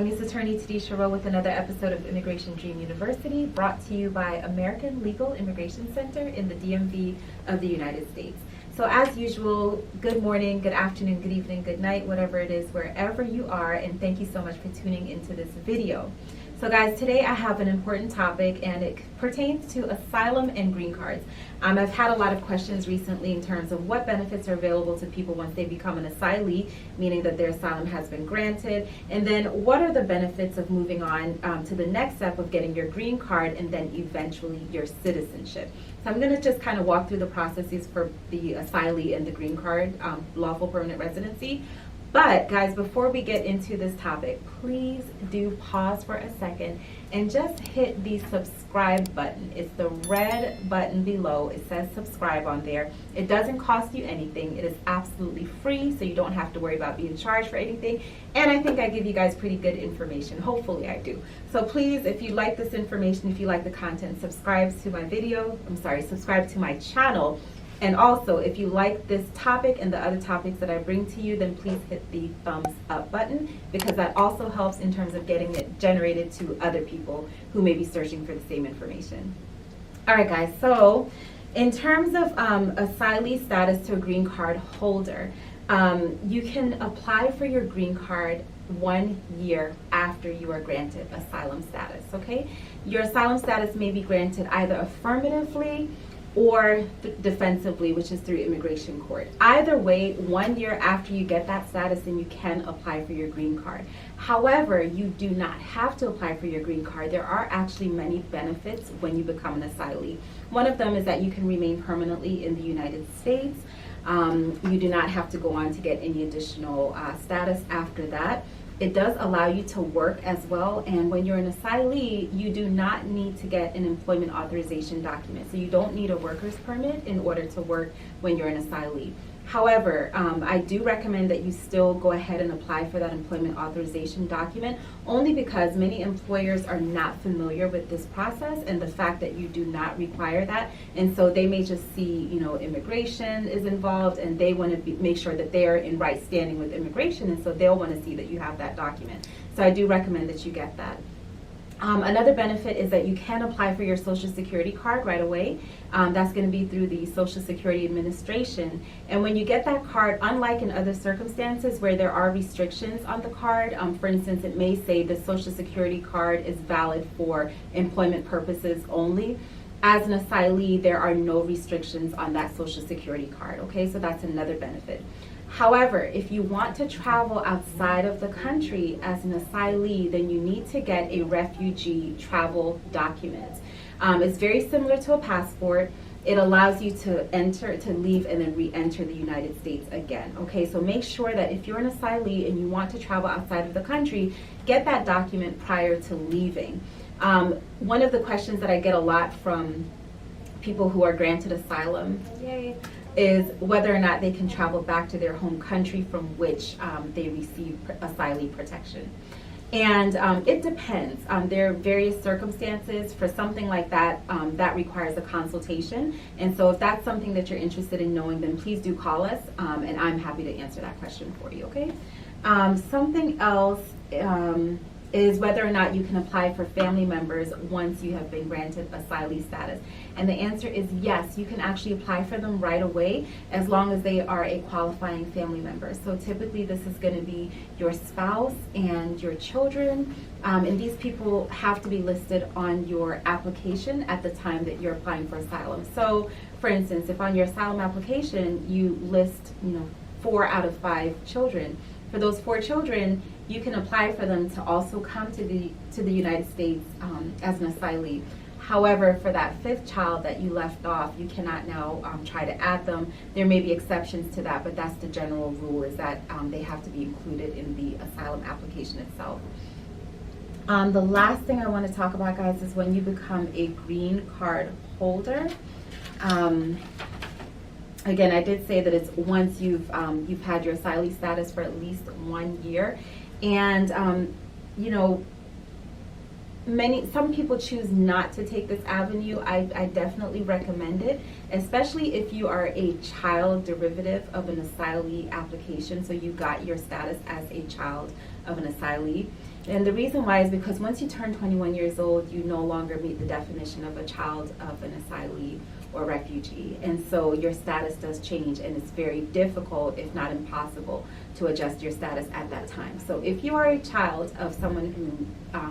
I'm Ms. Attorney Tadisha Rowe with another episode of Immigration Dream University, brought to you by American Legal Immigration Center in the DMV of the United States. So as usual, good morning, good afternoon, good evening, good night, whatever it is, wherever you are, and thank you so much for tuning into this video. So guys, today I have an important topic, and it pertains to asylum and green cards. I've had a lot of questions recently in terms of what benefits are available to people once they become an asylee, meaning that their asylum has been granted, and then what are the benefits of moving on to the next step of getting your green card and then eventually your citizenship. So I'm going to just kind of walk through the processes for the asylee and the green card, lawful permanent residency. But guys, before we get into this topic, please do pause for a second and just hit the subscribe button. It's the red button below. It says subscribe on there. It doesn't cost you anything. It is absolutely free, so you don't have to worry about being charged for anything. And I think I give you guys pretty good information. Hopefully I do. So please, if you like this information, if you like the content, subscribe to my channel. And also, if you like this topic and the other topics that I bring to you, then please hit the thumbs up button, because that also helps in terms of getting it generated to other people who may be searching for the same information. All right, guys, so in terms of asylee status to a green card holder, you can apply for your green card 1 year after you are granted asylum status, okay? Your asylum status may be granted either affirmatively or defensively, which is through immigration court. Either way, 1 year after you get that status, then you can apply for your green card. However, you do not have to apply for your green card. There are actually many benefits when you become an asylee. One of them is that you can remain permanently in the United States. You do not have to go on to get any additional status after that. It does allow you to work as well, and when you're an asylee, you do not need to get an employment authorization document. So you don't need a worker's permit in order to work when you're an asylee. However, I do recommend that you still go ahead and apply for that employment authorization document, only because many employers are not familiar with this process and the fact that you do not require that. And so they may just see, immigration is involved, and they want to make sure that they're in right standing with immigration, and so they'll want to see that you have that document. So I do recommend that you get that. Another benefit is that you can apply for your Social Security card right away. That's going to be through the Social Security Administration. And when you get that card, unlike in other circumstances where there are restrictions on the card, for instance, it may say the Social Security card is valid for employment purposes only. As an asylee, there are no restrictions on that Social Security card, okay? So that's another benefit. However, if you want to travel outside of the country as an asylee, then you need to get a refugee travel document. It's very similar to a passport. It allows you to leave, and then re-enter the United States again. Okay, so make sure that if you're an asylee and you want to travel outside of the country, get that document prior to leaving. One of the questions that I get a lot from people who are granted asylum, is whether or not they can travel back to their home country from which they receive asylee protection. And it depends. There are various circumstances. For something like that, that requires a consultation. And so if that's something that you're interested in knowing, then please do call us, and I'm happy to answer that question for you, okay? Something else is whether or not you can apply for family members once you have been granted asylee status. And the answer is yes, you can actually apply for them right away as long as they are a qualifying family member. So typically this is going to be your spouse and your children, and these people have to be listed on your application at the time that you're applying for asylum. So for instance, if on your asylum application you list 4 out of 5 children, for those 4 children, you can apply for them to also come to the United States as an asylee. However, for that 5th child that you left off, you cannot now try to add them. There may be exceptions to that, but that's the general rule, is that they have to be included in the asylum application itself. The last thing I want to talk about, guys, is when you become a green card holder. Again, I did say that it's once you've had your asylee status for at least 1 year, and some people choose not to take this avenue. I definitely recommend it, especially if you are a child derivative of an asylee application. So you got your status as a child of an asylee. And the reason why is because once you turn 21 years old, you no longer meet the definition of a child of an asylee or refugee. And so your status does change, and it's very difficult, if not impossible, to adjust your status at that time. So if you are a child of someone who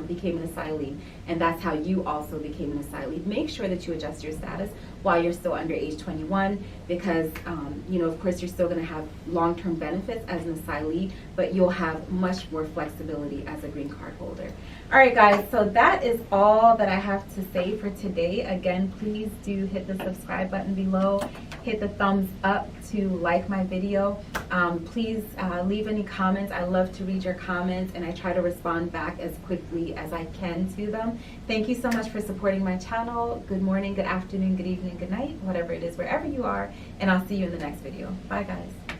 became an asylee, and that's how you also became an asylee, make sure that you adjust your status while you're still under age 21, because of course you're still going to have long-term benefits as an asylee, but you'll have much more flexibility as a green card holder. All right, guys, so that is all that I have to say for today. Again, please do hit the subscribe button below, hit the thumbs up to like my video. Please leave any comments. I love to read your comments, and I try to respond back as quickly as I can to them. Thank you so much for supporting my channel. Good morning, good afternoon, good evening, good night, whatever it is, wherever you are, and I'll see you in the next video. Bye, guys.